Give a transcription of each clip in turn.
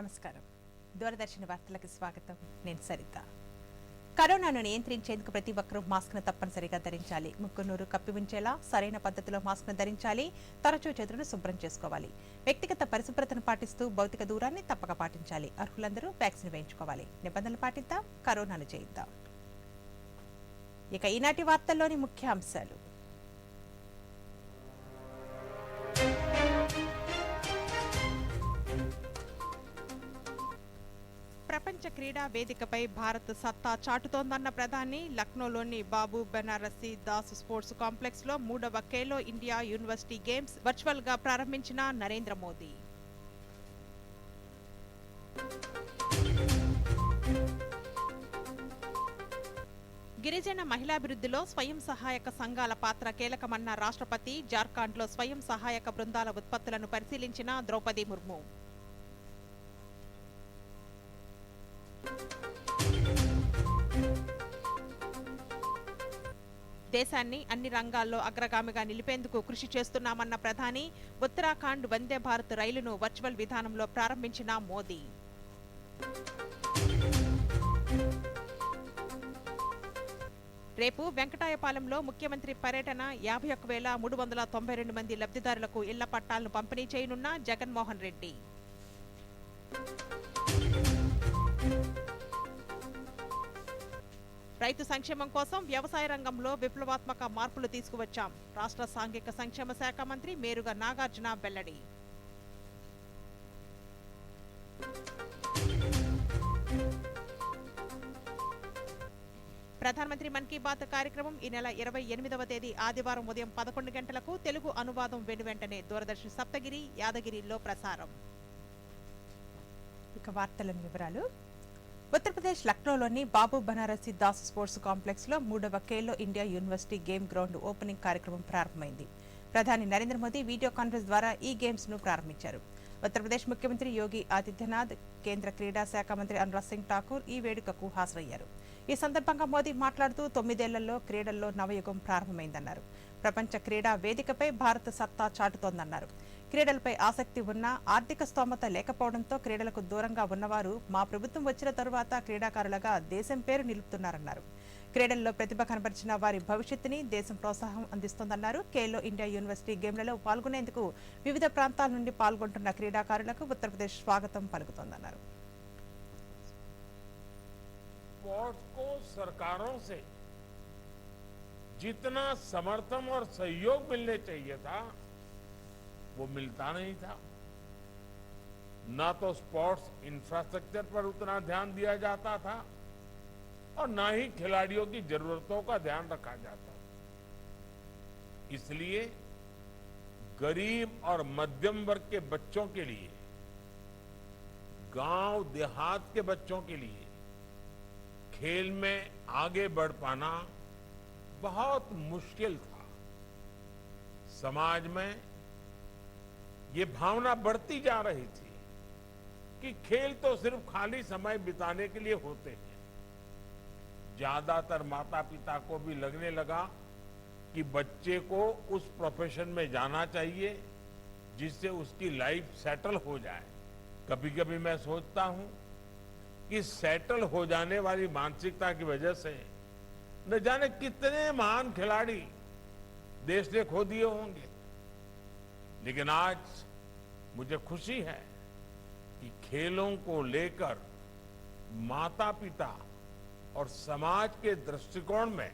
నమస్కారం. దూరదర్శన్ వార్తలకు స్వాగతం. నేను సరిత. కరోనాను నియంత్రించేందుకు ప్రతి ఒక్కరూ మాస్క్ను తప్పనిసరిగా ధరించాలి. ముక్కు నోరు కప్పి ఉంచేలా సరైన పద్ధతిలో మాస్క్ను ధరించాలి. తరచూ చేతులను శుభ్రం చేసుకోవాలి. వ్యక్తిగత పరిశుభ్రతను పాటిస్తూ భౌతిక దూరాన్ని తప్పక పాటించాలి. అర్హులందరూ వ్యాక్సిన్ వేయించుకోవాలి. నిబంధనలు పాటిద్దాం, కరోనాను జయిద్దాం. ఇక ఈనాటి వార్తల్లోని ముఖ్య అంశాలు. ప్రపంచ క్రీడా వేదికపై భారత్ సత్తా చాటుతోందన్న ప్రధాని. లక్నోలోని బాబు బెనారసి దాస్ స్పోర్ట్స్ కాంప్లెక్స్ లో 3వ Khelo India university games virtual గా ప్రారంభించిన నరేంద్ర మోదీ. గిరిజన మహిళాభివృద్ధిలో స్వయం సహాయక సంఘాల పాత్ర కీలకమన్న రాష్ట్రపతి. జార్ఖండ్లో స్వయం సహాయక బృందాల ఉత్పత్తులను పరిశీలించిన ద్రౌపది ముర్ము. దేశాన్ని అన్ని రంగాల్లో అగ్రగామిగా నిలిపేందుకు కృషి చేస్తున్నామన్న ప్రధాని. ఉత్తరాఖండ్ వందే భారత్ రైలును వర్చువల్ విధానంలో ప్రారంభించిన మోదీ. రేపు వెంకటాయపాలెంలో ముఖ్యమంత్రి పర్యటన. 51,392 మంది లబ్ధిదారులకు ఇళ్ల పట్టాలను పంపిణీ చేయనున్న జగన్మోహన్ రెడ్డి. రైతు సంక్షేమం కోసం వ్యవసాయ రంగంలో విప్లవాత్మక మార్పులు తీసుకువచ్చాం. రాష్ట్ర సాంఘిక సంక్షేమ శాఖ మంత్రి మేరుగ నాగార్జున వెల్లడి. ప్రధానమంత్రి మన్ కీ బాత్ కార్యక్రమం ఈ నెల 28వ తేదీ ఆదివారం ఉదయం 11 గంటలకు తెలుగు అనువాదం వెనువెంటనే దూరదర్శన్ సప్తగిరి, యాదగిరిలో ప్రసారం. ఇక వార్తల వివరాలు. ఉత్తరప్రదేశ్ లక్నోలోని బాబు బనారసి దాస్ స్పోర్ట్స్ కాంప్లెక్స్ లో 3వ Khelo India university game ground opening కార్యక్రమం ప్రారంభమైంది. ప్రధాని నరేంద్ర మోదీ వీడియో కాన్ఫరెన్స్ ద్వారా ఈ గేమ్స్ ను ప్రారంభించారు. ఉత్తరప్రదేశ్ ముఖ్యమంత్రి యోగి ఆదిత్యనాథ్, కేంద్ర క్రీడా శాఖ మంత్రి అనురాగ్ సింగ్ ఠాకూర్ ఈ వేడుకకు హాజరయ్యారు. ఈ సందర్భంగా మోదీ మాట్లాడుతూ 9 ఏళ్లలో క్రీడల్లో నవయుగం ప్రారంభమైందన్నారు. ప్రపంచ క్రీడా వేదికపై భారత్ సత్తా చాటుతోందన్నారు. క్రీడలపై ఆసక్తి ఉన్నా ఆర్థిక స్తోమత లేకపోవడంతో క్రీడలకు దూరంగా ఉన్నవారు మా ప్రభుత్వం వచ్చిన తరువాత క్రీడాకారులుగా దేశం పేరు నిలుపుతున్నారన్నారు. క్రీడల్లో ప్రతిభ కనబరిచిన వారి భవిష్యత్తుని దేశం ప్రోత్సాహం అందిస్తోందన్నారు. ఖేలో ఇండియా యూనివర్సిటీ గేమ్లలో పాల్గొనేందుకు వివిధ ప్రాంతాల నుండి పాల్గొంటున్న క్రీడాకారులకు ఉత్తరప్రదేశ్ స్వాగతం పలుకుతోందన్నారు. स्पोर्ट्स को सरकारों से जितना समर्थन और सहयोग मिलने चाहिए था वो मिलता नहीं था। ना तो स्पोर्ट्स इंफ्रास्ट्रक्चर पर उतना ध्यान दिया जाता था और ना ही खिलाड़ियों की जरूरतों का ध्यान रखा जाता। इसलिए गरीब और मध्यम वर्ग के बच्चों के लिए, गांव देहात के बच्चों के लिए खेल में आगे बढ़ पाना बहुत मुश्किल था। समाज में ये भावना बढ़ती जा रही थी कि खेल तो सिर्फ खाली समय बिताने के लिए होते हैं। ज्यादातर माता पिता को भी लगने लगा कि बच्चे को उस प्रोफेशन में जाना चाहिए जिससे उसकी लाइफ सेटल हो जाए। कभी कभी मैं सोचता हूं कि सेटल हो जाने वाली मानसिकता की वजह से न जाने कितने महान खिलाड़ी देश ने खो दिए होंगे। लेकिन आज मुझे खुशी है कि खेलों को लेकर माता पिता और समाज के दृष्टिकोण में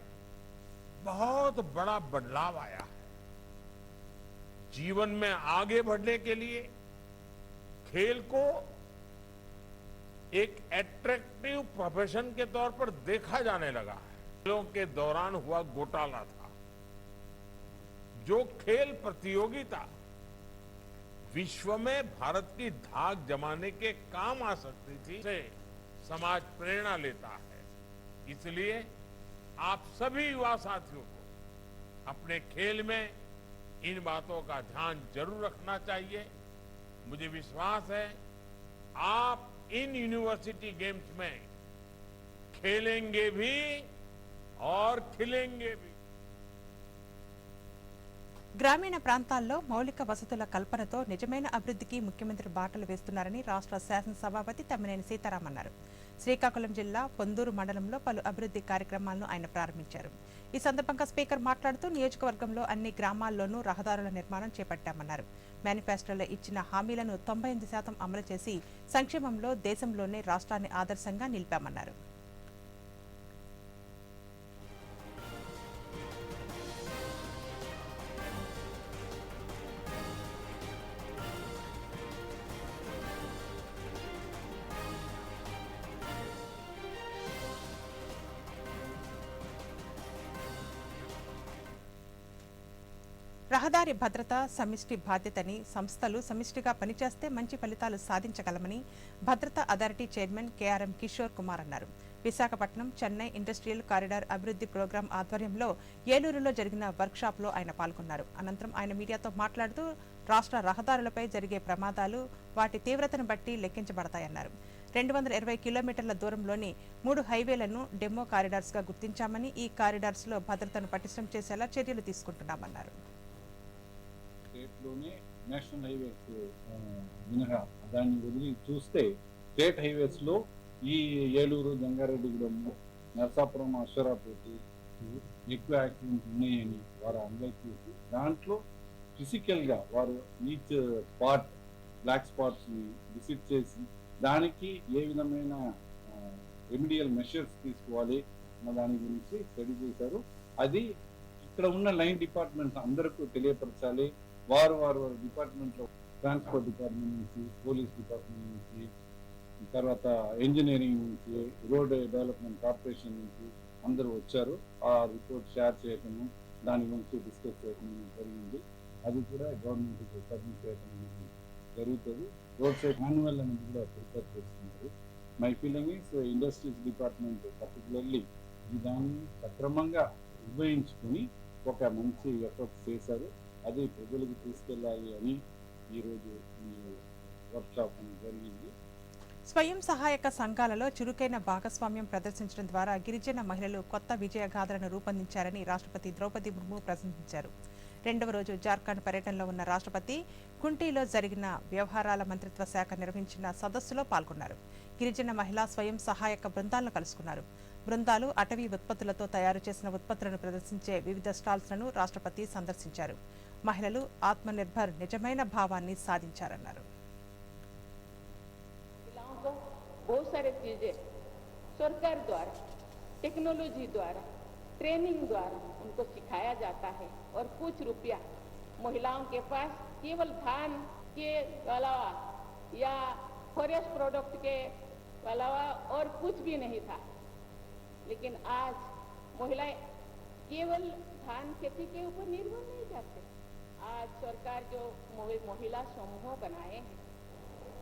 बहुत बड़ा बदलाव आया है। जीवन में आगे बढ़ने के लिए खेल को एक एट्रैक्टिव प्रोफेशन के तौर पर देखा जाने लगा है। खेलों के दौरान हुआ घोटाला था। जो खेल प्रतियोगिता विश्व में भारत की धाक जमाने के काम आ सकती थी, से समाज प्रेरणा लेता है। इसलिए आप सभी युवा साथियों को अपने खेल में इन बातों का ध्यान जरूर रखना चाहिए। मुझे विश्वास है आप इन यूनिवर्सिटी गेम्स में खेलेंगे भी और खिलेंगे भी। గ్రామీణ ప్రాంతాల్లో మౌలిక వసతుల కల్పనతో నిజమైన అభివృద్ధికి ముఖ్యమంత్రి బాటలు వేస్తున్నారని రాష్ట్ర శాసనసభాపతి తమ్మినేని సీతారాం అన్నారు. శ్రీకాకుళం జిల్లా పొందూరు మండలంలో పలు అభివృద్ధి కార్యక్రమాలను ఆయన ప్రారంభించారు. ఈ సందర్భంగా స్పీకర్ మాట్లాడుతూ నియోజకవర్గంలో అన్ని గ్రామాల్లోనూ రహదారుల నిర్మాణం చేపట్టామన్నారు. మేనిఫెస్టోలో ఇచ్చిన హామీలను 98% అమలు చేసి సంక్షేమంలో దేశంలోనే రాష్ట్రాన్ని ఆదర్శంగా నిలిపామన్నారు. రహదారి భద్రత సమిష్టి బాధ్యతని, సంస్థలు సమిష్టిగా పనిచేస్తే మంచి ఫలితాలు సాధించగలమని భద్రతా authority chairman KRM Kishore Kumar అన్నారు. విశాఖపట్నం చెన్నై ఇండస్ట్రియల్ కారిడార్ అభివృద్ధి ప్రోగ్రాం ఆధ్వర్యంలో ఏలూరులో జరిగిన వర్క్షాప్లో ఆయన పాల్గొన్నారు. అనంతరం ఆయన మీడియాతో మాట్లాడుతూ రాష్ట్ర రహదారులపై జరిగే ప్రమాదాలు వాటి తీవ్రతను బట్టి లెక్కించబడతాయన్నారు. 220 కిలోమీటర్ల దూరంలోని 3 హైవేలను డెమో కారిడార్స్గా గుర్తించామని, ఈ కారిడార్స్లో భద్రతను పటిష్టం చేసేలా చర్యలు తీసుకుంటున్నామన్నారు. స్టేట్లోనే నేషనల్ హైవేస్ మినహా దాన్ని వదిలి చూస్తే స్టేట్ హైవేస్లో ఈ ఏలూరు, జంగారెడ్డిగూడెం, నరసాపురం, అశ్వరాపేట ఎక్కువ యాక్సిడెంట్స్ ఉన్నాయని వారు అనలైజ్ చేసి దాంట్లో ఫిజికల్గా వారు ఈచ్ స్పాట్ బ్లాక్ స్పాట్స్ని విజిట్ చేసి దానికి ఏ విధమైన రెమిడియల్ మెషర్స్ తీసుకోవాలి అన్న దాని గురించి స్టడీ చేశారు. అది ఇక్కడ ఉన్న లైన్ డిపార్ట్మెంట్స్ అందరికీ తెలియపరచాలి. వారు డిపార్ట్మెంట్లో ట్రాన్స్పోర్ట్ డిపార్ట్మెంట్ నుంచి, పోలీస్ డిపార్ట్మెంట్ నుంచి, తర్వాత ఇంజనీరింగ్ నుంచి, రోడ్ డెవలప్మెంట్ కార్పొరేషన్ నుంచి అందరూ వచ్చారు. ఆ రిపోర్ట్ షేర్ చేయటము, దాని గురించి డిస్కస్ చేయడం జరిగింది. అది కూడా గవర్నమెంట్కి సబ్మిట్ చేయడం జరుగుతుంది. రోడ్ సైడ్ మాన్యువల్ అనేది కూడా ప్రిపేర్ చేస్తున్నారు. My feeling is industries department particularly దాన్ని సక్రమంగా ఉపయోగించుకుని ఒక మంచి ఎఫర్ట్స్ చేశారు. అది ప్రజలకు తీసుకెళ్ళాలి అని ఈరోజు ఈ వర్క్షాప్ జరిగింది. స్వయం సహాయక సంఘాలలో చురుకైన భాగస్వామ్యం ప్రదర్శించడం ద్వారా గిరిజన మహిళలు కొత్త విజయగాథలను రూపొందించారని రాష్ట్రపతి ద్రౌపది ముర్ము ప్రశంసించారు. 2వ రోజు జార్ఖండ్ పర్యటనలో ఉన్న రాష్ట్రపతి కుంటీలో జరిగిన వ్యవహారాల మంత్రిత్వ శాఖ నిర్వహించిన సదస్సులో పాల్గొన్నారు. గిరిజన మహిళా స్వయం సహాయక బృందాలను కలుసుకున్నారు. బృందాలు అటవీ ఉత్పత్తులతో తయారు చేసిన ఉత్పత్తులను ప్రదర్శించే వివిధ స్టాల్స్లను రాష్ట్రపతి సందర్శించారు. మహిళలు ఆత్మనిర్భర్ నిజమైన భావాన్ని సాధించారన్నారు. बहुत सारे चीजें सरकार द्वारा, टेक्नोलॉजी द्वारा, ट्रेनिंग द्वारा उनको सिखाया जाता है और कुछ रुपया महिलाओं के पास केवल धान के अलावा या फॉरेस्ट प्रोडक्ट के अलावा और कुछ भी नहीं था. लेकिन आज महिलाएं केवल धान खेती के ऊपर निर्भर नहीं करते. आज सरकार जो महिला समूह बनाए हैं,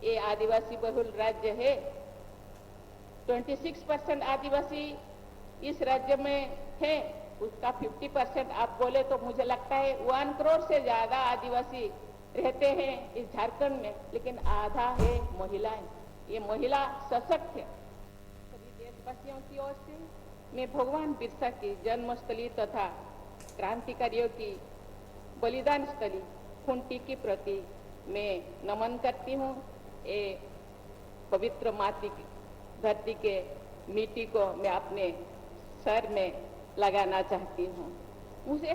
ये आदिवासी बहुल राज्य है. 26% आदिवासी इस राज्य में है, उसका 50% आप बोले तो मुझे लगता है 1 करोड़ से ज्यादा आदिवासी रहते हैं इस झारखंड में, लेकिन आधा है महिलाएं. ये महिला सशक्त है. सभी देशवासियों की ओर से मैं भगवान बिरसा की जन्मस्थली तथा क्रांतिकारियों की बलिदान स्थली खूंटी के प्रति मैं नमन करती हूँ. ये पवित्र माटी की धरती के मिट्टी को मैं अपने सर में लगाना चाहती हूँ. मुझे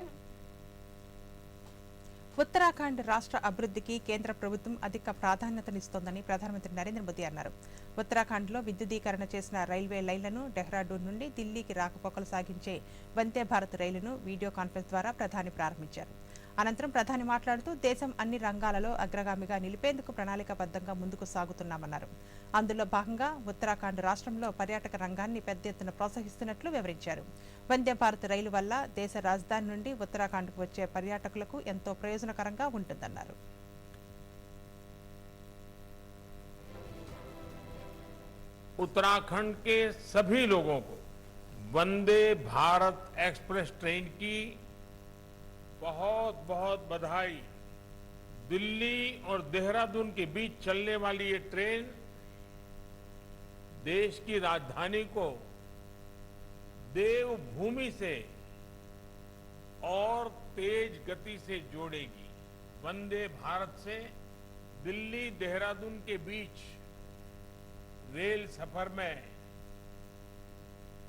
ఉత్తరాఖండ్ రాష్ట్ర అభివృద్ధికి కేంద్ర ప్రభుత్వం అధిక ప్రాధాన్యతనిస్తోందని ప్రధానమంత్రి నరేంద్ర మోదీ అన్నారు. ఉత్తరాఖండ్లో విద్యుదీకరణ చేసిన రైల్వే లైన్లను, డెహ్రాడూన్ నుండి ఢిల్లీకి రాకపోకలు సాగించే వందే భారత్ రైలును వీడియో కాన్ఫరెన్స్ ద్వారా ప్రధాని ప్రారంభించారు. అనంతరం ప్రధాని మాట్లాడుతూ దేశం అన్ని రంగాలలో అగ్రగామిగా నిలిపేందుకు ప్రణాళికాబద్ధంగా ముందుకు సాగుతున్నామన్నారు. అందులో భాగంగా ఉత్తరాఖండ్ రాష్ట్రంలో పర్యాటక రంగాన్ని పెద్ద ఎత్తున ప్రోత్సహిస్తున్నట్లు వివరించారు. వందే భారత్ రైలు వల్ల దేశ రాజధాని నుండి ఉత్తరాఖండ్కు వచ్చే పర్యాటకులకు ఎంతో ప్రయోజనకరంగా ఉంటుందన్నారు. उत्तराखंड के सभी लोगों को वंदे भारत एक्सप्रेस ट्रेन की बहुत बहुत बधाई. दिल्ली और देहरादून के बीच चलने वाली ये ट्रेन देश की राजधानी को देवभूमि से और तेज गति से जोड़ेगी। वंदे भारत से दिल्ली देहरादून के बीच रेल सफर में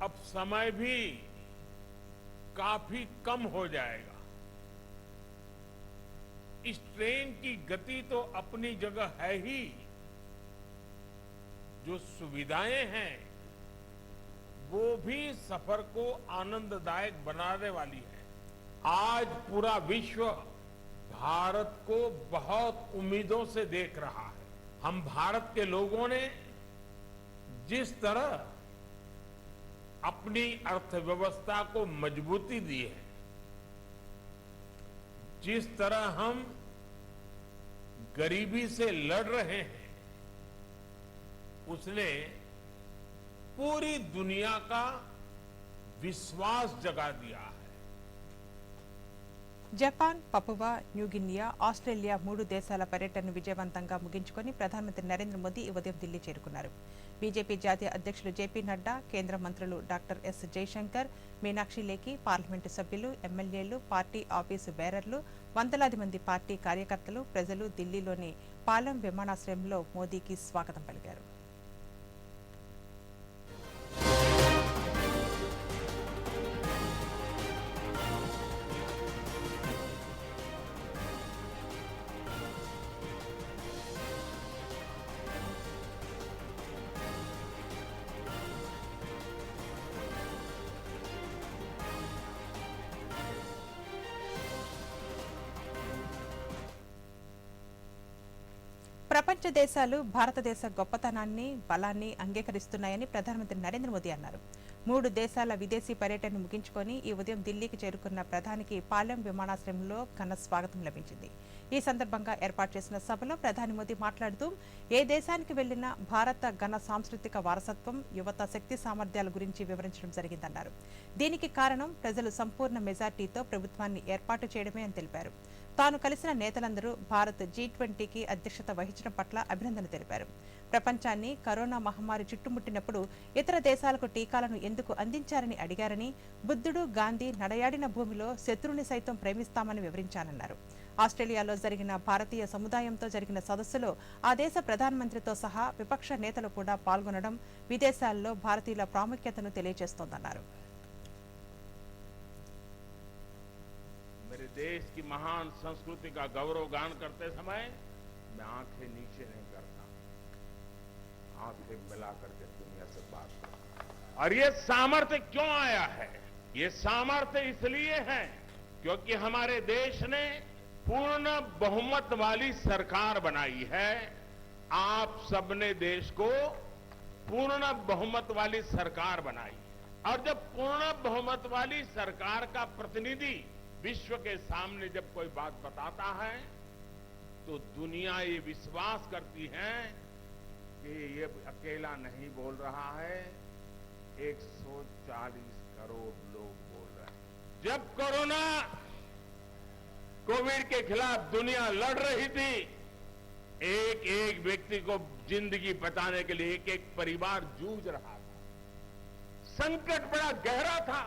अब समय भी काफी कम हो जाएगा। इस ट्रेन की गति तो अपनी जगह है ही, जो सुविधाएं हैं वो भी सफर को आनंददायक बनाने वाली है। आज पूरा विश्व भारत को बहुत उम्मीदों से देख रहा है। हम भारत के लोगों ने जिस तरह अपनी अर्थव्यवस्था को मजबूती दी है, जिस तरह हम गरीबी से लड़ रहे हैं, उसने पूरी दुनिया का विश्वास जगा दिया है। జపాన్, పపువా న్యూగినియా, ఆస్ట్రేలియా 3 దేశాల పర్యటనను విజయవంతంగా ముగించుకొని ప్రధానమంత్రి నరేంద్ర మోదీ ఈ ఉదయం ఢిల్లీ చేరుకున్నారు. బీజేపీ జాతీయ అధ్యక్షులు జేపీ నడ్డా, కేంద్ర మంత్రులు doctor yes Jaishankar, Meenakshi Lekhi, parliament సభ్యులు, ఎమ్మెల్యేలు, పార్టీ ఆఫీసు బేరర్లు, వందలాది మంది పార్టీ కార్యకర్తలు, ప్రజలు ఢిల్లీలోని పాలెం విమానాశ్రయంలో మోదీకి స్వాగతం పలికారు. ప్రపంచ దేశాలు భారతదేశ గొప్పతనాన్ని, బలాన్ని అంగీకరిస్తున్నాయని ప్రధానమంత్రి నరేంద్ర మోదీ అన్నారు. 3 దేశాల విదేశీ పర్యటనను ముగించుకొని ఈ ఉదయం ఢిల్లీకి చేరుకున్న ప్రధానికి పాలెం విమానాశ్రయంలో ఘన స్వాగతం లభించింది. ఈ సందర్భంగా ఏర్పాటు చేసిన సభలో ప్రధాని మోదీ మాట్లాడుతూ, ఏ దేశానికి వెళ్లినా భారత ఘన సాంస్కృతిక వారసత్వం, యువత శక్తి సామర్థ్యాల గురించి వివరించడం జరిగిందన్నారు. దీనికి కారణం ప్రజలు సంపూర్ణ మెజార్టీతో ప్రభుత్వాన్ని ఏర్పాటు చేయడమే అని తెలిపారు. తాను కలిసిన నేతలందరూ భారత్ G20కి అధ్యక్షత వహించడం పట్ల అభినందన తెలిపారు. ప్రపంచాన్ని కరోనా మహమ్మారి చుట్టుముట్టినప్పుడు ఇతర దేశాలకు టీకాలను ఎందుకు అందించారని అడిగారని, బుద్ధుడు, గాంధీ నడయాడిన భూమిలో శత్రువుని సైతం ప్రేమిస్తామని వివరించానన్నారు. ఆస్ట్రేలియాలో జరిగిన భారతీయ సముదాయంతో జరిగిన సదస్సులో ఆ దేశ ప్రధానమంత్రితో సహా విపక్ష నేతలు కూడా పాల్గొనడం విదేశాల్లో భారతీయుల ప్రాముఖ్యతను తెలియజేస్తోందన్నారు. मेरे देश की महान संस्कृति का गौरवगान करते समय मैं आंखें नीचे नहीं करता, आंखें मिला करके दुनिया से बात करता। और ये सामर्थ्य क्यों आया है? ये सामर्थ्य इसलिए है क्योंकि हमारे देश ने पूर्ण बहुमत वाली सरकार बनाई है। आप सबने देश को पूर्ण बहुमत वाली सरकार बनाई, और जब पूर्ण बहुमत वाली सरकार का प्रतिनिधि विश्व के सामने जब कोई बात बताता है तो दुनिया ये विश्वास करती है कि ये अकेला नहीं बोल रहा है, 140 करोड़ लोग बोल रहे हैं। जब कोरोना कोविड के खिलाफ दुनिया लड़ रही थी, एक एक व्यक्ति को जिंदगी बचाने के लिए एक एक परिवार जूझ रहा था। संकट बड़ा गहरा था।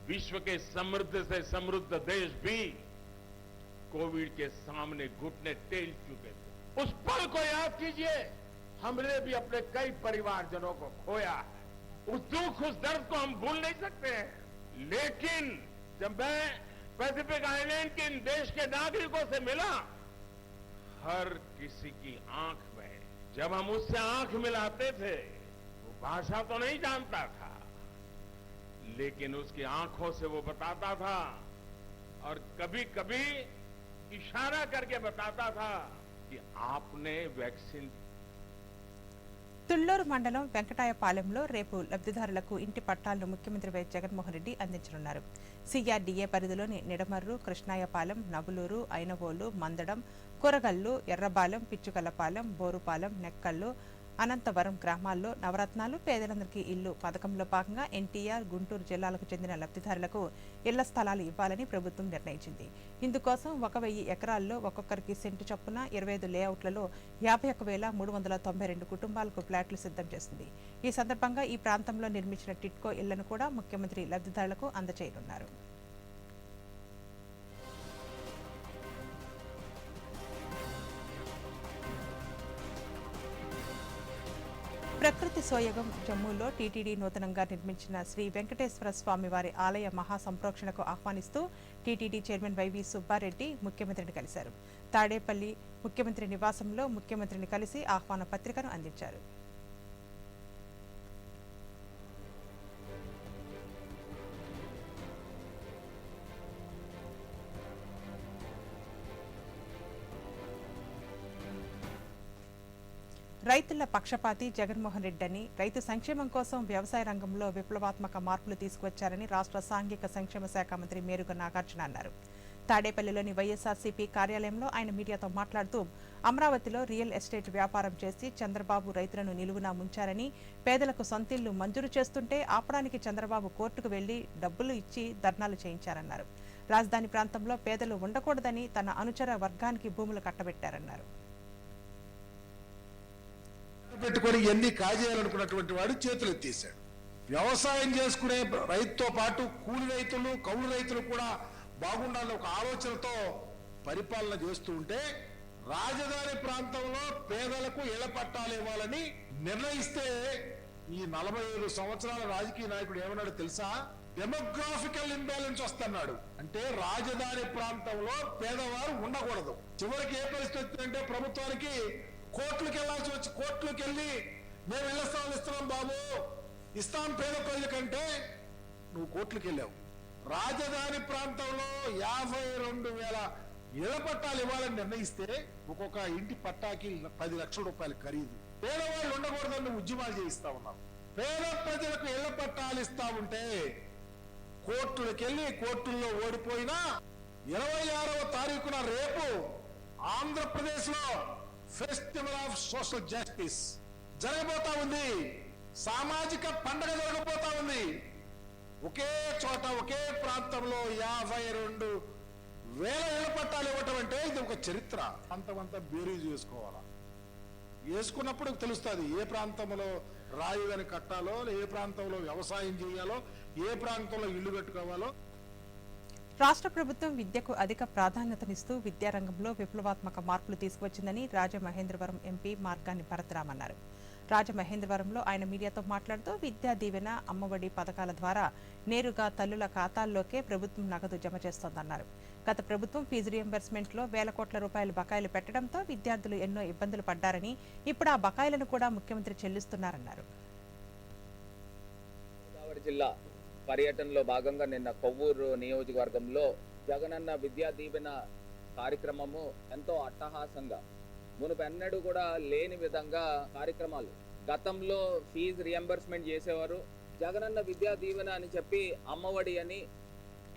विश्व के समृद्ध से समृद्ध देश भी कोविड के सामने घुटने टेक चुके थे। उस पल को याद कीजिए, हमने भी अपने कई परिवारजनों को खोया है। उस दुख, उस दर्द को हम भूल नहीं सकते हैं। लेकिन जब मैं पैसिफिक आइलैंड के इन देश के नागरिकों से मिला, हर किसी की आंख में, जब हम उससे आंख मिलाते थे, वो भाषा तो नहीं जानता था, लेकिन उसकी आंखों से वो बताता था, और कभी कभी इशारा करके बताता था कि आपने वैक्सीन। తుళ్లూరు మండలం వెంకటాయపాలెంలో రేపు లబ్ధిదారులకు ఇంటి పట్టాలను ముఖ్యమంత్రి వైఎస్ జగన్మోహన్ రెడ్డి అందించనున్నారు. CRDA పరిధిలోని నిడమర్రు, కృష్ణాయపాలెం, నగులూరు, ఐనవోలు, మందడం, కొరగల్లు, ఎర్రబాలెం, పిచ్చుకల్లపాలెం, బోరుపాలెం, నెక్కల్లు, అనంతవరం గ్రామాల్లో నవరత్నాలు పేదలందరికీ ఇల్లు పథకంలో భాగంగా ఎన్టీఆర్, గుంటూరు జిల్లాలకు చెందిన లబ్ధిదారులకు ఇళ్ల స్థలాలు ఇవ్వాలని ప్రభుత్వం నిర్ణయించింది. ఇందుకోసం 1000 ఎకరాల్లో ఒక్కొక్కరికి సెంటు చొప్పున 25 లేఅవుట్లలో 51,392 కుటుంబాలకు ఫ్లాట్లు సిద్ధం చేసింది. ఈ సందర్భంగా ఈ ప్రాంతంలో నిర్మించిన టిట్కో ఇళ్లను కూడా ముఖ్యమంత్రి లబ్ధిదారులకు అందజేయనున్నారు. ప్రకృతి సోయగం జమ్మూలో టీటీడీ నూతనంగా నిర్మించిన శ్రీ వెంకటేశ్వర స్వామి వారి ఆలయ మహాసంప్రోక్షణకు ఆహ్వానిస్తూ టీటీడీ చైర్మన్ వైవి సుబ్బారెడ్డి ముఖ్యమంత్రిని కలిశారు. తాడేపల్లి ముఖ్యమంత్రి నివాసంలో ముఖ్యమంత్రిని కలిసి ఆహ్వాన పత్రికను అందించారు. రైతుల పక్షపాతి జగన్మోహన్ రెడ్డి అని, రైతు సంక్షేమం కోసం వ్యవసాయ రంగంలో విప్లవాత్మక మార్పులు తీసుకువచ్చారని రాష్ట్ర సాంఘిక సంక్షేమ శాఖ మంత్రి మేరుగ నాగార్జున అన్నారు. తాడేపల్లిలోని వైఎస్ఆర్సీపీ కార్యాలయంలో ఆయన మీడియాతో మాట్లాడుతూ అమరావతిలో రియల్ ఎస్టేట్ వ్యాపారం చేసి చంద్రబాబు రైతులను నిలువునా ముంచారని, పేదలకు సొంతిళ్లు మంజూరు చేస్తుంటే ఆపడానికి చంద్రబాబు కోర్టుకు వెళ్లి డబ్బులు ఇచ్చి ధర్నాలు చేయించారన్నారు. రాజధాని ప్రాంతంలో పేదలు ఉండకూడదని తన అనుచర వర్గానికి భూములు కట్టబెట్టారన్నారు. పెట్టుకొని ఎన్ని కాజేయాలనుకున్నటువంటి వాడు చేతులు ఎత్తేసాడు. వ్యవసాయం చేసుకునే రైతుతో పాటు కూలి రైతులు, కౌలు రైతులు కూడా బాగుండాలని ఒక ఆలోచనతో పరిపాలన చేస్తూ ఉంటే రాజధాని ప్రాంతంలో పేదలకు ఇళ్ల పట్టాలు ఇవ్వాలని నిర్ణయిస్తే ఈ 45 సంవత్సరాల రాజకీయ నాయకుడు ఏమన్నాడు తెలుసా? డెమోగ్రాఫికల్ ఇంబ్యాలెన్స్ వస్తున్నాడు. అంటే రాజధాని ప్రాంతంలో పేదవారు ఉండకూడదు. చివరికి ఏ పరిస్థితి వచ్చిందంటే ప్రభుత్వానికి కోర్టులకు వెళ్లాల్సి వచ్చి, కోర్టులకు వెళ్ళి మేము ఇళ్ల స్థలాలు ఇస్తున్నాం బాబు, ఇస్తాం పేద ప్రజలకంటే నువ్వు కోర్టులకు వెళ్ళావు. రాజధాని ప్రాంతంలో 52,000 ఇళ్ల పట్టాలు ఇవ్వాలని నిర్ణయిస్తే ఒక్కొక్క ఇంటి పట్టాకి 10 లక్షల రూపాయలు ఖరీదు. పేదవాళ్ళు ఉండకూడదని నువ్వు ఉద్యమాలు చేయిస్తా ఉన్నావు. పేద ప్రజలకు ఇళ్ల పట్టాలు ఇస్తా ఉంటే కోర్టులకు వెళ్ళి కోర్టుల్లో ఓడిపోయినా 26వ తారీఖున రేపు ఆంధ్రప్రదేశ్ లో ఫెస్టివల్ ఆఫ్ సోషల్ జస్టిస్ జరగబోతా ఉంది. సామాజిక పండుగ జరగబోతా ఉంది. ఒకే చోట ఒకే ప్రాంతంలో 52,000 ఇళ్ల పట్టాలు ఇవ్వటం అంటే ఇది ఒక చరిత్ర. అంతమంతా బేరీజు వేసుకోవాలా. వేసుకున్నప్పుడు తెలుస్తుంది ఏ ప్రాంతంలో రాయిని కట్టాలో, ఏ ప్రాంతంలో వ్యవసాయం చేయాలో, ఏ ప్రాంతంలో ఇల్లు కట్టుకోవాలో. రాష్ట్ర ప్రభుత్వం విద్యకు అధిక ప్రాధాన్యతనిస్తూ విద్యారంగంలో విప్లవాత్మక మార్పులు తీసుకువచ్చిందని రాజమహేంద్రవరం ఎంపీ మార్గాని భరతరామ్ అన్నారు. రాజమహేంద్రవరంలో ఆయన మీడియాతో మాట్లాడుతూ విద్యా దీవెన, అమ్మఒడి పథకాల ద్వారా నేరుగా తల్లుల ఖాతాల్లోకే ప్రభుత్వం నగదు జమ చేస్తోందన్నారు. గత ప్రభుత్వం ఫీజు రియంబర్స్మెంట్లో వేల కోట్ల రూపాయలు బకాయిలు పెట్టడంతో విద్యార్థులు ఎన్నో ఇబ్బందులు పడ్డారని, ఇప్పుడు ఆ బకాయిలను కూడా ముఖ్యమంత్రి చెల్లిస్తున్నారన్నారు. జిల్లా పర్యటనలో భాగంగా నిన్న కొవ్వూరు నియోజకవర్గంలో జగనన్న విద్యా దీవెన కార్యక్రమము ఎంతో అట్టహాసంగా, మునుపెన్నడూ కూడా లేని విధంగా కార్యక్రమాలు. గతంలో ఫీజు రియంబర్స్మెంట్ చేసేవారు. జగనన్న విద్యా దీవెన అని చెప్పి అమ్మఒడి అని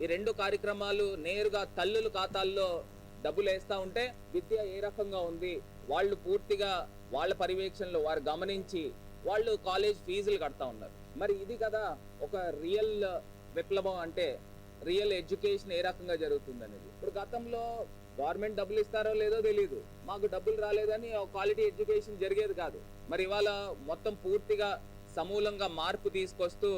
ఈ 2 కార్యక్రమాలు నేరుగా తల్లుల ఖాతాల్లో డబ్బులు వేస్తా ఉంటే విద్య ఏ రకంగా ఉంది వాళ్ళు పూర్తిగా వాళ్ళ పర్యవేక్షణలో వారు గమనించి వాళ్ళు కాలేజ్ ఫీజులు కడతా ఉన్నారు. మరి ఇది కదా ఒక రియల్ విప్లవం అంటే, రియల్ ఎడ్యుకేషన్ ఏ రకంగా జరుగుతుంది అనేది. ఇప్పుడు గతంలో గవర్నమెంట్ డబ్బులు ఇస్తారో లేదో తెలియదు, మాకు డబ్బులు రాలేదని క్వాలిటీ ఎడ్యుకేషన్ జరిగేది కాదు. మరి ఇవాళ మొత్తం పూర్తిగా సమూలంగా మార్పు తీసుకొస్తూ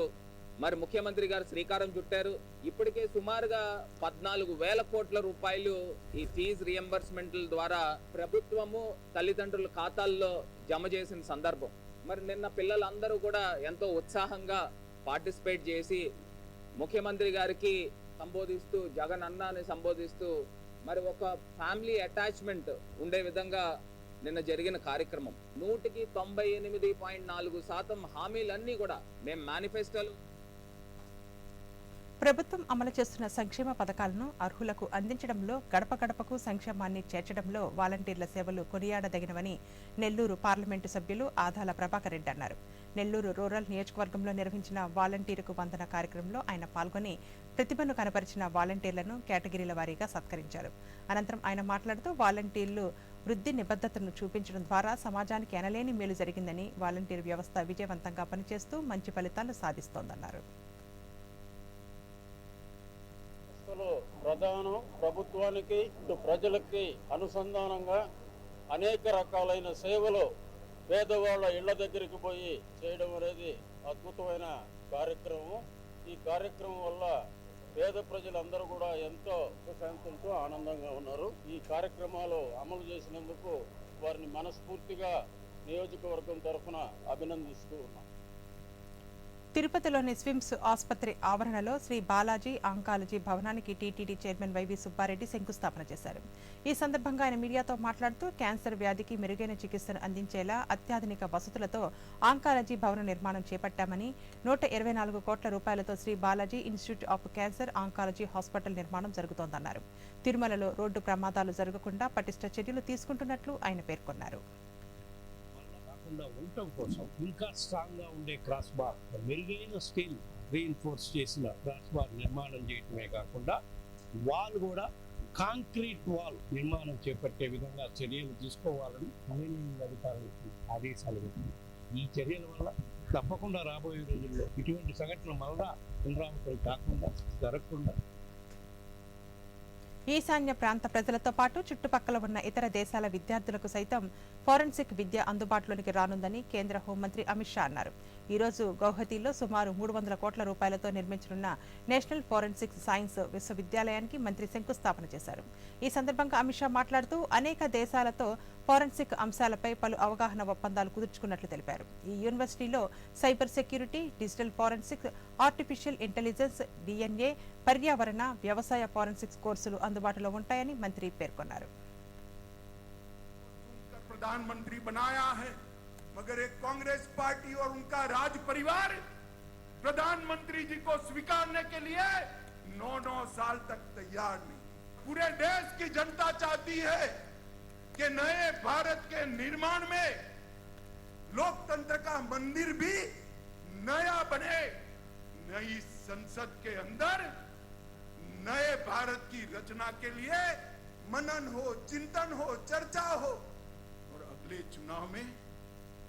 మరి ముఖ్యమంత్రి గారు శ్రీకారం చుట్టారు. ఇప్పటికే సుమారుగా 14,000 కోట్ల రూపాయలు ఈ ఫీజు రియంబర్స్మెంట్ల ద్వారా ప్రభుత్వము తల్లిదండ్రుల ఖాతాల్లో జమ చేసిన సందర్భం. మరి నిన్న పిల్లలందరూ కూడా ఎంతో ఉత్సాహంగా పార్టిసిపేట్ చేసి ముఖ్యమంత్రి గారికి సంబోధిస్తూ, జగన్ అన్న అని సంబోధిస్తూ మరి ఒక ఫ్యామిలీ అటాచ్మెంట్ ఉండే విధంగా నిన్న జరిగిన కార్యక్రమం. 98.4% హామీలన్నీ కూడా మేము మేనిఫెస్టోలు. ప్రభుత్వం అమలు చేస్తున్న సంక్షేమ పథకాలను అర్హులకు అందించడంలో, గడప గడపకు సంక్షేమాన్ని చేర్చడంలో వాలంటీర్ల సేవలు కొనియాడదగినవని నెల్లూరు పార్లమెంటు సభ్యులు ఆదాల ప్రభాకర్ రెడ్డి అన్నారు. నెల్లూరు రూరల్ నియోజకవర్గంలో నిర్వహించిన వాలంటీరుకు వందన కార్యక్రమంలో ఆయన పాల్గొని ప్రతిభను కనపరిచిన వాలంటీర్లను కేటగిరీల వారీగా సత్కరించారు. అనంతరం ఆయన మాట్లాడుతూ వాలంటీర్లు వృద్ధి నిబద్ధతను చూపించడం ద్వారా సమాజానికి ఎనలేని మేలు జరిగిందని, వాలంటీర్ వ్యవస్థ విజయవంతంగా పనిచేస్తూ మంచి ఫలితాలు సాధిస్తోందన్నారు. ప్రధానం ప్రభుత్వానికి ఇటు ప్రజలకి అనుసంధానంగా అనేక రకాలైన సేవలు పేదవాళ్ళ ఇళ్ల దగ్గరికి పోయి చేయడం అనేది అద్భుతమైన కార్యక్రమం. ఈ కార్యక్రమం వల్ల పేద ప్రజలందరూ కూడా ఎంతో సుఖశాంతులతో ఆనందంగా ఉన్నారు. ఈ కార్యక్రమాలు అమలు చేసినందుకు వారిని మనస్ఫూర్తిగా నియోజకవర్గం తరఫున అభినందిస్తూ ఉన్నాం. తిరుపతిలోని స్విమ్స్ ఆసుపత్రి ఆవరణలో శ్రీ బాలాజీ ఆంకాలజీ భవనానికి టీటీడీ చైర్మన్ వైవి సుబ్బారెడ్డి శంకుస్థాపన చేశారు. ఈ సందర్భంగా ఆయన మీడియాతో మాట్లాడుతూ క్యాన్సర్ వ్యాధికి మెరుగైన చికిత్సను అందించేలా అత్యాధునిక వసతులతో ఆంకాలజీ భవన నిర్మాణం చేపట్టామని 124 కోట్ల రూపాయలతో Shri Balaji institute of cancer oncology hospital నిర్మాణం జరుగుతోందన్నారు. తిరుమలలో రోడ్డు ప్రమాదాలు జరగకుండా పటిష్ట చర్యలు తీసుకుంటున్నట్లు ఆయన పేర్కొన్నారు. ఉండటం కోసం ఇంకా స్ట్రాంగ్ గా ఉండే క్రాస్ బార్, మెరుగైన స్టీల్ రీఇన్ఫోర్స్ చేసిన క్రాస్ బార్ నిర్మాణం చేయటమే కాకుండా వాల్ కూడా కాంక్రీట్ వాల్ నిర్మాణం చేపట్టే విధంగా చర్యలు తీసుకోవాలని ఇంజనీరింగ్ అధికారులకు ఆదేశాలు పెట్టింది. ఈ చర్యల వల్ల తప్పకుండా రాబోయే రోజుల్లో ఇటువంటి సంఘటనలు మళ్ళా పునరావృతం కాకుండా జరగకుండా ఈశాన్య ప్రాంత ప్రజలతో పాటు చుట్టుపక్కల ఉన్న ఇతర దేశాల విద్యార్థులకు సైతం ఫోరెన్సిక్ విద్య అందుబాటులోనికి రానుందని కేంద్ర హోంమంత్రి అమిత్ షా అన్నారు. ఈ రోజు గౌహతిలో సుమారు 300 కోట్ల రూపాయలతో నిర్మించనున్న నేషనల్ ఫోరెన్సిక్ సైన్స్ విశ్వవిద్యాలయానికి మంత్రి శంకుస్థాపన చేశారు. ఈ సందర్భంగా అమిత్ షా మాట్లాడుతూ అనేక దేశాలతో ఫోరెన్సిక్ అంశాలపై పలు అవగాహన ఒప్పందాలు కుదుర్చుకున్నట్లు తెలిపారు. ఈ యూనివర్సిటీలో cyber security, digital forensic, artificial intelligence, DNA, పర్యావరణ, వ్యవసాయ ఫోరెన్సిక్స్ కోర్సులు అందుబాటులో ఉంటాయని మంత్రి పేర్కొన్నారు. प्रधानमंत्री बनाया है, मगर एक कांग्रेस पार्टी और उनका राज परिवार प्रधानमंत्री जी को स्वीकारने के लिए 9 साल तक तैयार नहीं। पूरे देश की जनता चाहती है कि नए भारत के निर्माण में लोकतंत्र का मंदिर भी नया बने, नई संसद के अंदर नए भारत की रचना के लिए मनन हो, चिंतन हो, चर्चा हो। और अगले चुनाव में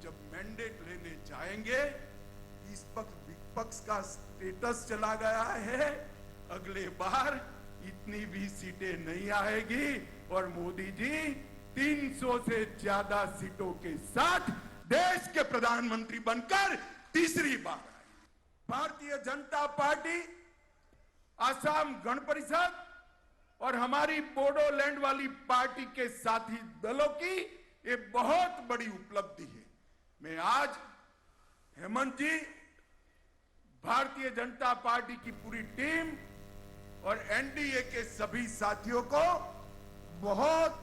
जब मैंडेट लेने जाएंगे, इस पक्ष विपक्ष का स्टेटस चला गया है, अगले बार इतनी भी सीटें नहीं आएगी और मोदी जी 300 से ज्यादा सीटों के साथ देश के प्रधानमंत्री बनकर तीसरी बार आए। भारतीय जनता पार्टी, आसाम गण परिषद और हमारी बोडोलैंड वाली पार्टी के साथी दलों की ये बहुत बड़ी उपलब्धि है। मैं आज हेमंत जी, भारतीय जनता पार्टी की पूरी टीम और एनडीए के सभी साथियों को बहुत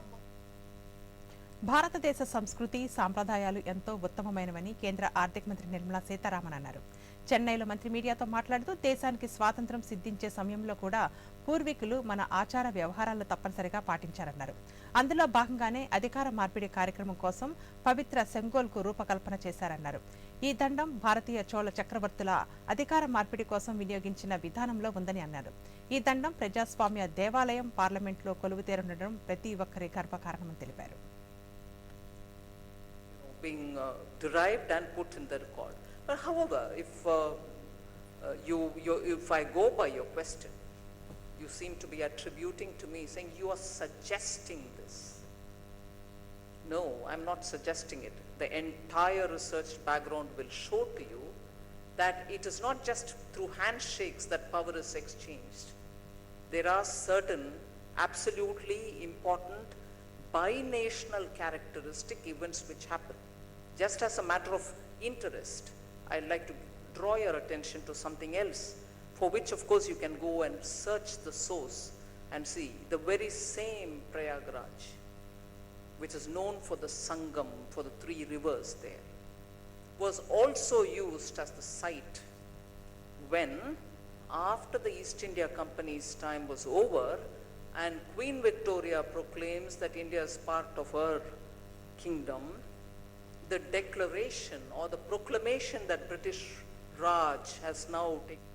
భారతదేశ సంస్కృతి సాంప్రదాయాలు ఎంతో ఉత్తమమైనవని కేంద్ర ఆర్థిక మంత్రి నిర్మలా సీతారామన్ అన్నారు. చెన్నైలో మంత్రి మీడియాతో మాట్లాడుతూ దేశానికి స్వాతంత్ర్యం సిద్ధించే సమయంలో కూడా పూర్వీకులు మన ఆచార వ్యవహారాలను తప్పనిసరిగా పాటించారన్నారు. అందులో భాగంగానే అధికార మార్పిడి కార్యక్రమం కోసం పవిత్ర సెంగోల్కు రూపకల్పన చేశారన్నారు. ఈ దండం భారతీయ చోళ చక్రవర్తుల అధికార మార్పిడి కోసం వినియోగించిన విధానంలో ఉందని అన్నారు. ఈ దండం ప్రజాస్వామ్య దేవాలయం పార్లమెంట్లో కొలువుతీరుండడం ప్రతి ఒక్కరి గర్వకారణమని తెలిపారు. Being derived and put in the record. But however, if if I go by your question, you seem to be attributing to me, saying you are suggesting this. No, I'm not suggesting it. The entire research background will show to you that it is not just through handshakes that power is exchanged. There are certain absolutely important binational characteristic events which happen. Just as a matter of interest, I'd like to draw your attention to something else, for which of course you can go and search the source and see. The very same Prayagraj, which is known for the Sangam, for the 3 rivers there, was also used as the site when, after the East India Company's time was over and Queen Victoria proclaims that India is part of her kingdom, the declaration or the proclamation that British Raj has now taken.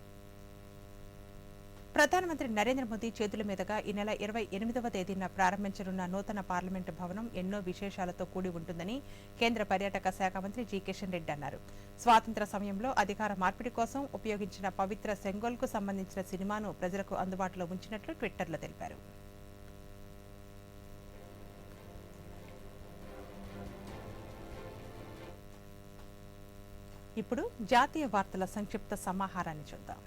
ప్రధానమంత్రి నరేంద్ర మోదీ చేతుల మీదుగా ఈ నెల 28వ తేదీన ప్రారంభించనున్న నూతన parliament భవనం ఎన్నో విశేషాలతో కూడి ఉంటుందని కేంద్ర పర్యాటక శాఖ మంత్రి జి కిషన్ రెడ్డి అన్నారు. స్వాతంత్ర సమయంలో అధికార మార్పిడి కోసం ఉపయోగించిన పవిత్ర సెంగోల్కు సంబంధించిన సినిమాను ప్రజలకు అందుబాటులో ఉంచినట్లు ట్విట్టర్లో తెలిపారు. ఇప్పుడు జాతీయ వార్తల సంక్షిప్త సమాహారాన్ని చూద్దాం.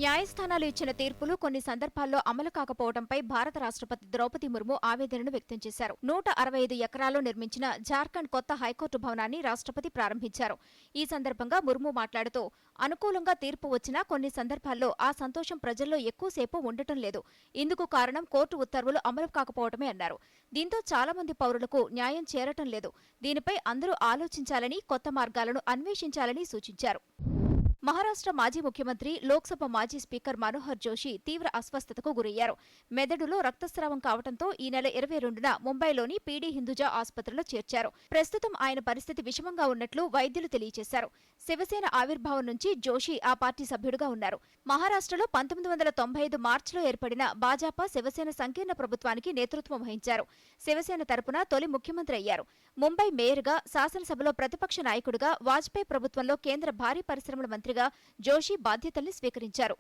న్యాయస్థానాలు ఇచ్చిన తీర్పులు కొన్ని సందర్భాల్లో అమలు కాకపోవడంపై భారత రాష్ట్రపతి ద్రౌపది ముర్ము ఆవేదనను వ్యక్తం చేశారు. 165 ఎకరాల్లో నిర్మించిన జార్ఖండ్ కొత్త హైకోర్టు భవనాన్ని రాష్ట్రపతి ప్రారంభించారు. ఈ సందర్భంగా ముర్ము మాట్లాడుతూ, అనుకూలంగా తీర్పు వచ్చినా కొన్ని సందర్భాల్లో ఆ సంతోషం ప్రజల్లో ఎక్కువసేపు ఉండటం లేదు. ఇందుకు కారణం కోర్టు ఉత్తర్వులు అమలు కాకపోవడమే అన్నారు. దీంతో చాలా మంది పౌరులకు న్యాయం చేరటం లేదు. దీనిపై అందరూ ఆలోచించాలని, కొత్త మార్గాలను అన్వేషించాలని సూచించారు. మహారాష్ట్ర మాజీ ముఖ్యమంత్రి, లోక్సభ మాజీ స్పీకర్ మనోహర్ జోషి తీవ్ర అస్వస్థతకు గురయ్యారు. మెదడులో రక్తస్రావం కావడంతో ఈ నెల 22న ముంబైలోని పీడీ హిందూజా ఆసుపత్రిలో చేర్చారు. ప్రస్తుతం ఆయన పరిస్థితి విషమంగా ఉన్నట్లు వైద్యులు తెలియజేశారు. శివసేన ఆవిర్భావం నుంచి జోషి ఆ పార్టీ సభ్యుడిగా ఉన్నారు. మహారాష్ట్రలో 1995 మార్చిలో ఏర్పడిన భాజపా శివసేన సంకీర్ణ ప్రభుత్వానికి నేతృత్వం వహించారు. శివసేన తరపున తొలి ముఖ్యమంత్రి అయ్యారు. ముంబై మేయర్గా, శాసనసభలో ప్రతిపక్ష నాయకుడిగా, వాజ్పేయి ప్రభుత్వంలో కేంద్ర భారీ పరిశ్రమల మంత్రిగా జోషి బాధ్యతల్ని స్వీకరించారు.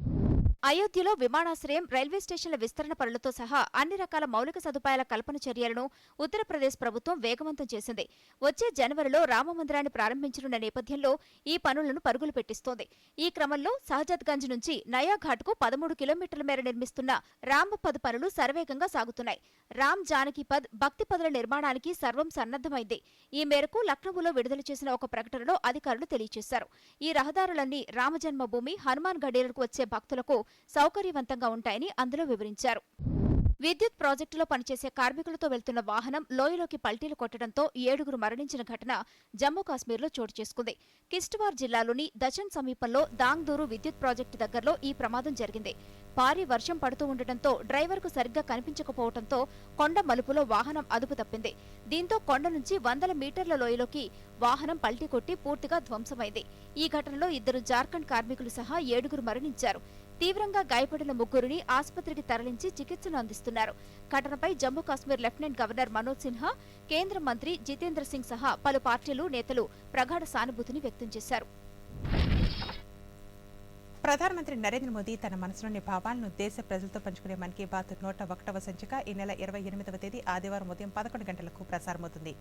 అయోధ్యలో విమానాశ్రయం, రైల్వే స్టేషన్ల విస్తరణ పనులతో సహా అన్ని రకాల మౌలిక సదుపాయాల కల్పన చర్యలను ఉత్తరప్రదేశ్ ప్రభుత్వం వేగవంతం చేసింది. వచ్చే జనవరిలో రామమందిరాన్ని ప్రారంభించనున్న నేపథ్యంలో ఈ పనులను పరుగులు పెట్టిస్తోంది. ఈ క్రమంలో సహజత్గంజ్ నుంచి నయాఘాట్కు 13 కిలోమీటర్ల మేర నిర్మిస్తున్న రాంపథ్ పనులు శరవేగంగా సాగుతున్నాయి. రామ్ జానకి పథ్, భక్తి పథుల నిర్మాణానికి సర్వం సన్నద్దమైంది. ఈ మేరకు లక్నోలో విడుదల చేసిన ఒక ప్రకటనలో అధికారులు తెలియజేశారు. ఈ రహదారులన్నీ రామజన్మభూమి, హనుమాన్ గడీలకు వచ్చే భక్తులకు సౌకర్యవంతంగా ఉంటాయని అందులో వివరించారు. విద్యుత్ ప్రాజెక్టులో పనిచేసే కార్మికులతో వెళ్తున్న వాహనం లోయలోకి పల్టీలు కొట్టడంతో 7గురు మరణించిన ఘటన జమ్మూ కాశ్మీర్లో చోటు చేసుకుంది. కిష్ట్వార్ జిల్లాలోని దచన్ సమీపంలో దాంగ్దూరు విద్యుత్ ప్రాజెక్టు దగ్గరలో ఈ ప్రమాదం జరిగింది. భారీ వర్షం పడుతూ ఉండటంతో డ్రైవర్కు సరిగ్గా కనిపించకపోవడంతో కొండ మలుపులో వాహనం అదుపు తప్పింది. దీంతో కొండ నుంచి 100 మీటర్ల లోయలోకి వాహనం పల్టీ కొట్టి పూర్తిగా ధ్వంసమైంది. ఈ ఘటనలో 2 జార్ఖండ్ కార్మికులు సహా 7గురు మరణించారు. తీవ్రంగా గాయపడిన 3గురిని ఆసుపత్రికి తరలించి చికిత్సను అందిస్తున్నారు. ఘటనపై జమ్మూ కాశ్మీర్ లెఫ్టినెంట్ గవర్నర్ మనోజ్ సిన్హా, కేంద్ర మంత్రి జితేంద్ర సింగ్ సహా పలు పార్టీలు, నేతలు ప్రగాఢ సానుభూతిని వ్యక్తం చేశారు. ప్రధానమంత్రి నరేంద్ర మోదీ తన మనసులోని భావాలను దేశ ప్రజలతో పంచుకునే మన్ కీ బాత్ 101వ సంచిక ఈ నెల 28వ తేదీ ఆదివారం ఉదయం 11 గంటలకు ప్రసారమవుతుంది.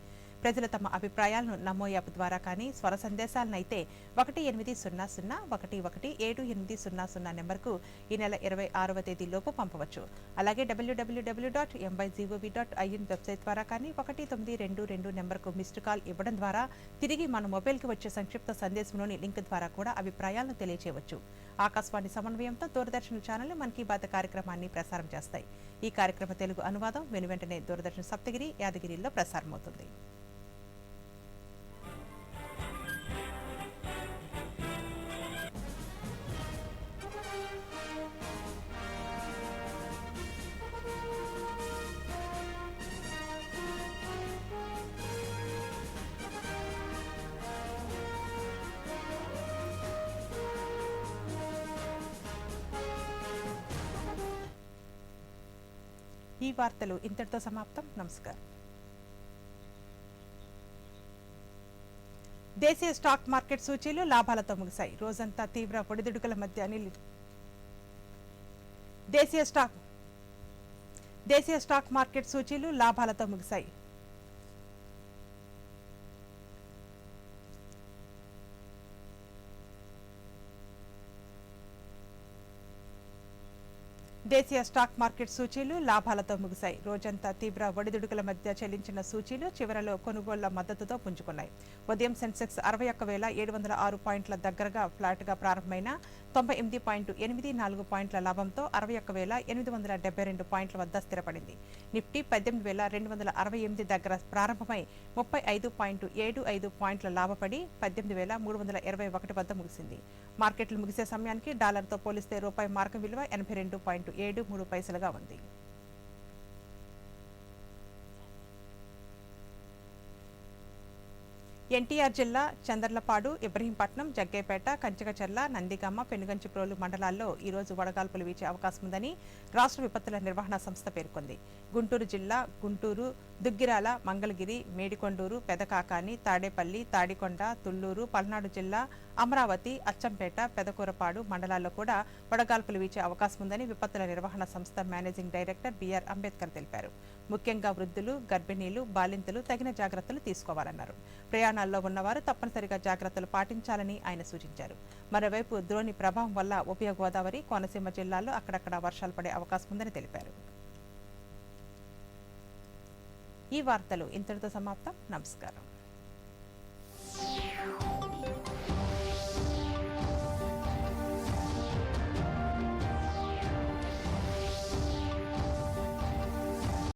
ప్రజలు తమ అభిప్రాయాలను నమో యాప్ ద్వారా కానీ, స్వర సందేశాలనైతే 1800117800 నెంబర్కు ఈ నెల 26వ తేదీలోపు పంపవచ్చు. అలాగే www.mygov.in వెబ్సైట్ ద్వారా కానీ 1922 నెంబర్కు మిస్డ్ కాల్ ఇవ్వడం ద్వారా తిరిగి మన మొబైల్కి వచ్చే సంక్షిప్త సందేశంలోని లింక్ ద్వారా కూడా అభిప్రాయాలను తెలియజేయవచ్చు. ఆకాశవాణి సమన్వయంతో దూరదర్శన్ ఛానల్ మన్ కీ బాత్ కార్యక్రమాన్ని ప్రసారం చేస్తాయి. ఈ కార్యక్రమ తెలుగు అనువాదం వెనువెంటనే దూరదర్శన్ సప్తగిరి, యాదగిరిలో ప్రసారమవుతుంది. ఈ వార్తలు ఇంతటితో సమాప్తం. నమస్కారం. దేశీయ స్టాక్ మార్కెట్ సూచీలు లాభాలతో ముగిశాయి. రోజంతా తీవ్ర ఒడిదుడుకుల మధ్య దేశీయ స్టాక్ మార్కెట్ సూచీలు లాభాలతో ముగిశాయి. దేశీయ స్టాక్ మార్కెట్ సూచీలు లాభాలతో ముగిశాయి. రోజంతా తీవ్ర ఒడిదుడుకుల మధ్య చెల్లించిన సూచీలు చివరలో కొనుగోళ్ల మద్దతుతో పుంజుకున్నాయి. ఉదయం సెన్సెక్స్ 61,706 పాయింట్ల దగ్గరగా ఫ్లాట్గా ప్రారంభమైన 98.84 పాయింట్ల లాభంతో 61,872 పాయింట్ల వద్ద స్థిరపడింది. నిఫ్టీ 18,268 దగ్గర ప్రారంభమై 35.75 పాయింట్ల లాభపడి 18,321 వద్ద ముగిసింది. మార్కెట్లు ముగిసే సమయానికి డాలర్తో పోలిస్తే రూపాయి మార్గం విలువ 82.73 ఉంది. ఎన్టీఆర్ జిల్లా చందర్లపాడు, ఇబ్రహీంపట్నం, జగ్గైపేట, కంచకచర్ల, నందిగామ, పెనుగంచిప్రోలు మండలాల్లో ఈరోజు వడగాల్పులు వీచే అవకాశం ఉందని రాష్ట్ర విపత్తుల నిర్వహణ సంస్థ పేర్కొంది. గుంటూరు జిల్లా గుంటూరు, దుగ్గిరాల, మంగళగిరి, మేడికొండూరు, పెదకాకాని, తాడేపల్లి, తాడికొండ, తుళ్లూరు, పల్నాడు జిల్లా అమరావతి, అచ్చంపేట, పెదకూరపాడు మండలాల్లో కూడా వడగాల్పులు వీచే అవకాశం ఉందని విపత్తుల నిర్వహణ సంస్థ మేనేజింగ్ డైరెక్టర్ బిఆర్ అంబేద్కర్ తెలిపారు. ముఖ్యంగా వృద్ధులు, గర్భిణీలు, బాలింతలు తగిన జాగ్రత్తలు తీసుకోవాలన్నారు. ప్రయాణాల్లో ఉన్నవారు తప్పనిసరిగా జాగ్రత్తలు పాటించాలని ఆయన సూచించారు. మరోవైపు ద్రోణి ప్రభావం వల్ల ఉభయ గోదావరి, కోనసీమ జిల్లాల్లో అక్కడక్కడ వర్షాలు పడే అవకాశం ఉందని తెలిపారు. ఈ వార్తలు ఇంతటితో సమాప్తం. నమస్కారం.